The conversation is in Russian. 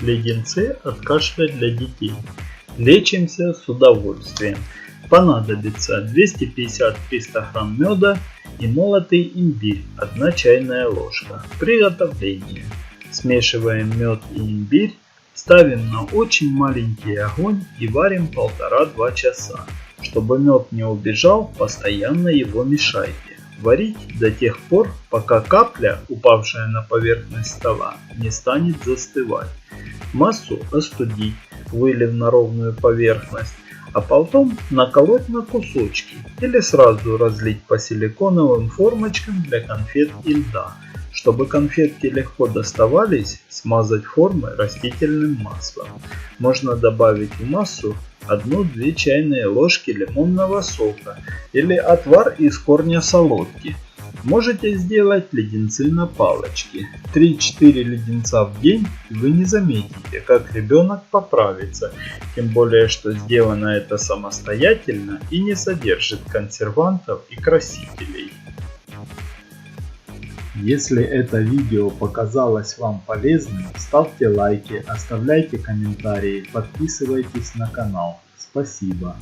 Леденцы от кашля для детей. Лечимся с удовольствием. Понадобится 250-300 грамм меда и молотый имбирь 1 чайная ложка. Приготовление. Смешиваем мед и имбирь, ставим на очень маленький огонь и варим 1,5-2 часа. Чтобы мед не убежал, постоянно его мешайте. Варить до тех пор, пока капля, упавшая на поверхность стола, не станет застывать. Массу остудить, вылив на ровную поверхность, а потом наколоть на кусочки или сразу разлить по силиконовым формочкам для конфет и льда. Чтобы конфетки легко доставались, смазать формы растительным маслом. Можно добавить в массу 1-2 чайные ложки лимонного сока или отвар из корня солодки. Можете сделать леденцы на палочке. 3-4 леденца в день, и вы не заметите, как ребенок поправится. Тем более, что сделано это самостоятельно и не содержит консервантов и красителей. Если это видео показалось вам полезным, ставьте лайки, оставляйте комментарии, подписывайтесь на канал. Спасибо.